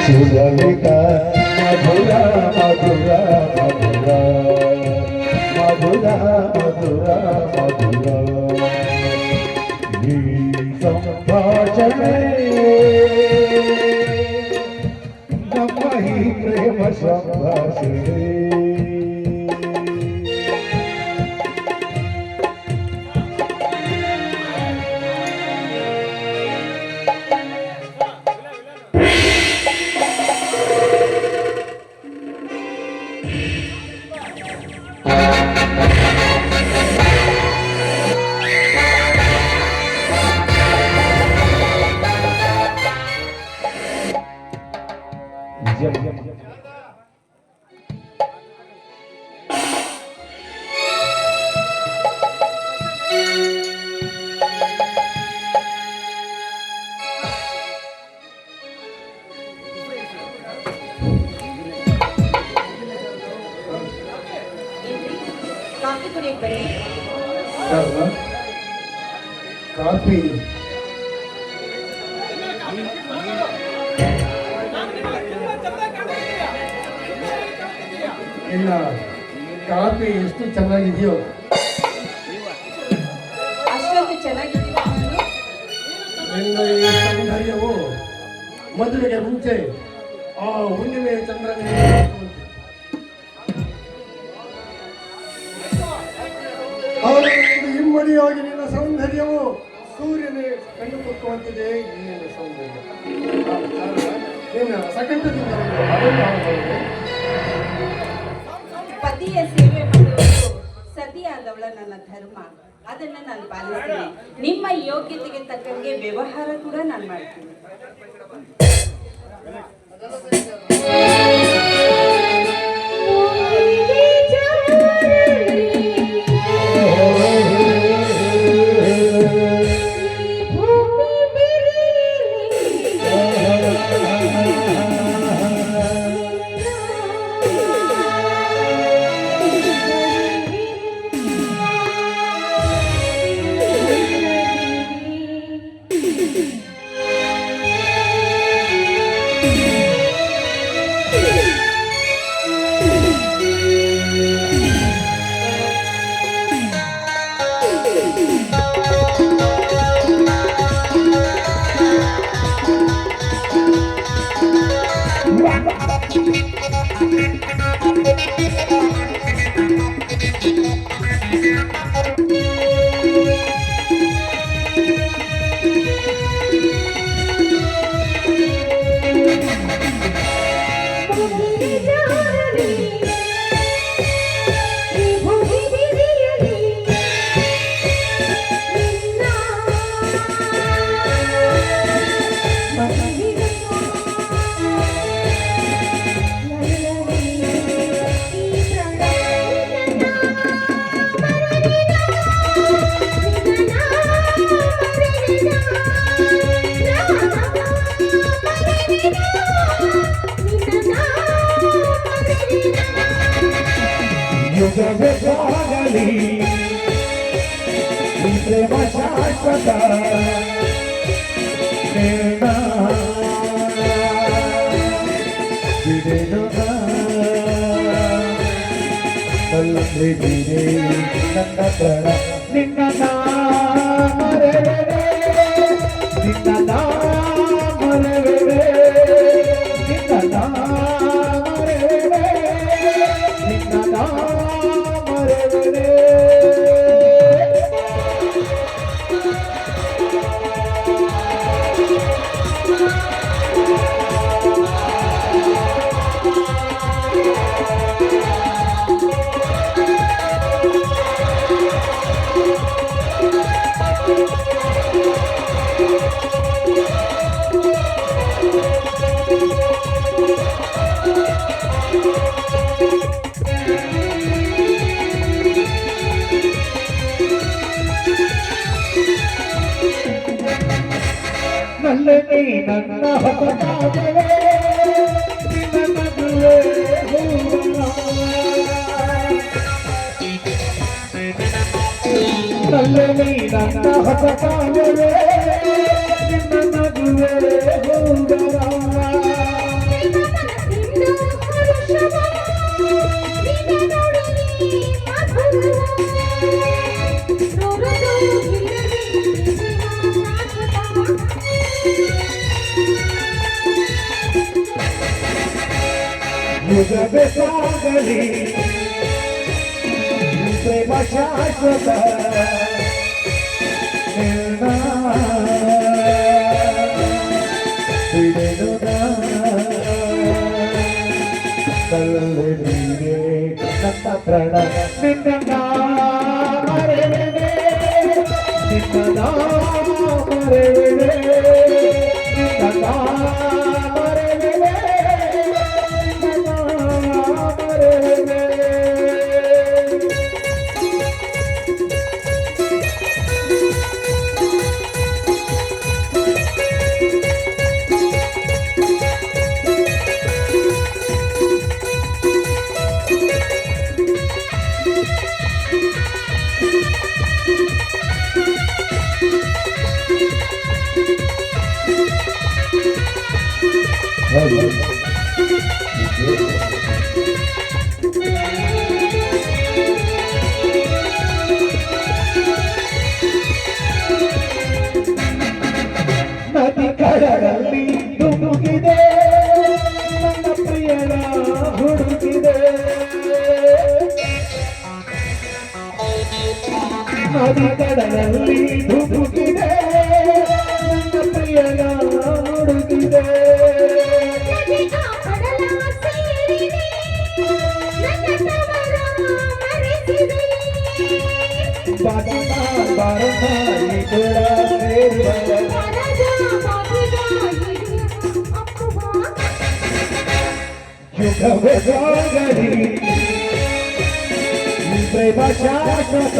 ಸುಲಲಿತ ಮಧುರ ಮಧುರ ಮಧುರ ಮಧುರ ಮಧುರ ಮಧುರ ಈ ಸಂಭಾಷಣೆ ನಮ್ಮ ಈ ಪ್ರೇಮ ಸಂಭಾಷಣೆ ಕಾಫಿ ಇಲ್ಲ ಕಾಫಿ ಎಷ್ಟು ಚೆನ್ನಾಗಿದೆಯೋ ಅಷ್ಟೊಂದು ಚೆನ್ನಾಗಿದೆಯೋ ನಿನ್ನ ಈ ಸೌಂದರ್ಯವು ಮದುವೆಗೆ ಮುಂಚೆ ಆ ಹುಣ್ಣಿಮೆ ಚಂದ್ರನ ಇಮ್ಮಡಿಯಾಗಿ ನಿನ್ನ ಸೌಂದರ್ಯವು ಸೂರ್ಯನೇ ಕಣ್ಣು ಕುಕ್ಕುವಂತಿದೆ. ನಿನ್ನ ಸೌಂದರ್ಯ ನಿನ್ನ ಸಕಂಠದಿಂದ ಪತಿಯ ಸೇವೆ ಮಾಡುವುದು ಸತಿಯಾದವಳ ನನ್ನ ಧರ್ಮ. ಅದನ್ನ ನಾನು ಪಾಲಿಸ್ತೀನಿ. ನಿಮ್ಮ ಯೋಗ್ಯತೆಗೆ ತಕ್ಕಂಗೆ ವ್ಯವಹಾರ ಕೂಡ ನಾನು ಮಾಡ್ತೀನಿ. ಯುಗವೆಗಾಗಲಿ ಪ್ರೇಮ ಶಾಶ್ವತ ನನ್ನ ಪ್ರ ನಿನ್ನ ಮರೆವೆ ನಿನ್ನ ಮರೆವೆ ನಿನ್ನ ಮರೆವೆ ನಿನ್ನ ಮರೆವೆ ನಲ್ಲನೆ ನನ್ನ ಹೊಸತಾಗಲೇ ನಿನ್ನ ಮದುವೆ ನಲ್ಲನೆ ನನ್ನ ಹೊಸತಾಗಲೇ ನಿನ್ನ ಮದುವೆ ಹೋಗರ ಯುಗವೇ ಸಾಗಲಿ ಪ್ರೇಮ ಶಾಶ್ವತ ನಿನ್ನ ಬಿಡೆನು ನಲ್ಲೇ ನೀರೇ ನನ್ನ ಪ್ರಾಣ ನಿನ್ನ ಮರೆವೆ ನಿನ್ನ ಮರೆವೆ ನಿನ್ನ ಮರೆವೆ ನಿನ್ನ ಮರೆವೆ ನದಿ ಕಡಲಲ್ಲಿ ಧುಮುಕಿದೆ ನನ್ನ ಪ್ರಿಯನ ಹುಡುಕಿದೆ ನದಿ ಕಡಲಲ್ಲಿ ಧುಮುಕಿದೆ ನನ್ನ ಪ್ರಿಯನ ಹುಡುಕಿದೆ ಬಾರಮ್ಮ ಇದರ ಸೇರುವ ಯುಗವೇ ಸಾಗಲಿ ಪ್ರೇಮ ಶಾಶ್ವತ